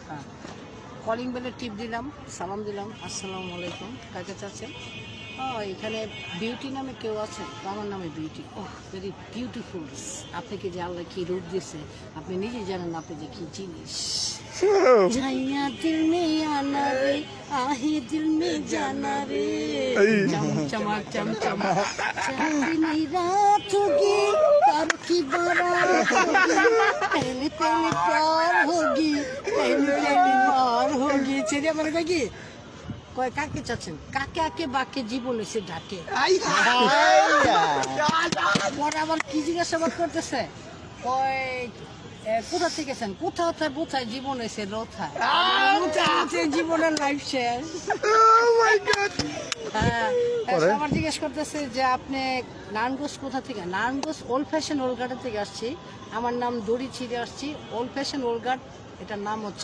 হ্যাঁ, কলিং বেলে টিপ দিলাম, সালাম দিলাম, আসসালামু আলাইকুম, কাকে চাচ্ছেন? এখানে বিউটি নামে কেউ আছে? আমার নামে বিউটি। ওহ, ভেরি বিউটিফুল। আপনি কি যে আল্লাহ কি রূপ দিয়েছে আপনি নিজেই জানেন না, আপনি যে কি জিনিস। ঝাইয়া দিল মে আনা রে, আহি দিল মে জানা রে, চমচমা চমচমা চাঁদি नहीं रात होगी पर की बारात होगी, पहले पहले प्यार होगी, पहले पहले प्यार होगी। ছেড়ে আমার কি কয় কাকে চাচ্ছেন? কাকে আকে বাকে জীবন এসে ডাকে। পরে আবার কি জিজ্ঞাসাবাদ করতেছে, কয় কোথা থেকে গেছেন? কোথাও কোথায় জীবন এসে রোথায়, জীবনের লাইফ শেষ। হ্যাঁ, আবার জিজ্ঞেস করতেছে যে আপনি নারায়ণগঞ্জ কোথা থেকে? নারায়ণগঞ্জ ওল্ড ফ্যাশন ওলঘাটা থেকে আসছি, আমার নাম দড়ি ছিঁড়ে আসছি। ওল্ড ফ্যাশন ওলঘাট, এটার নাম হচ্ছে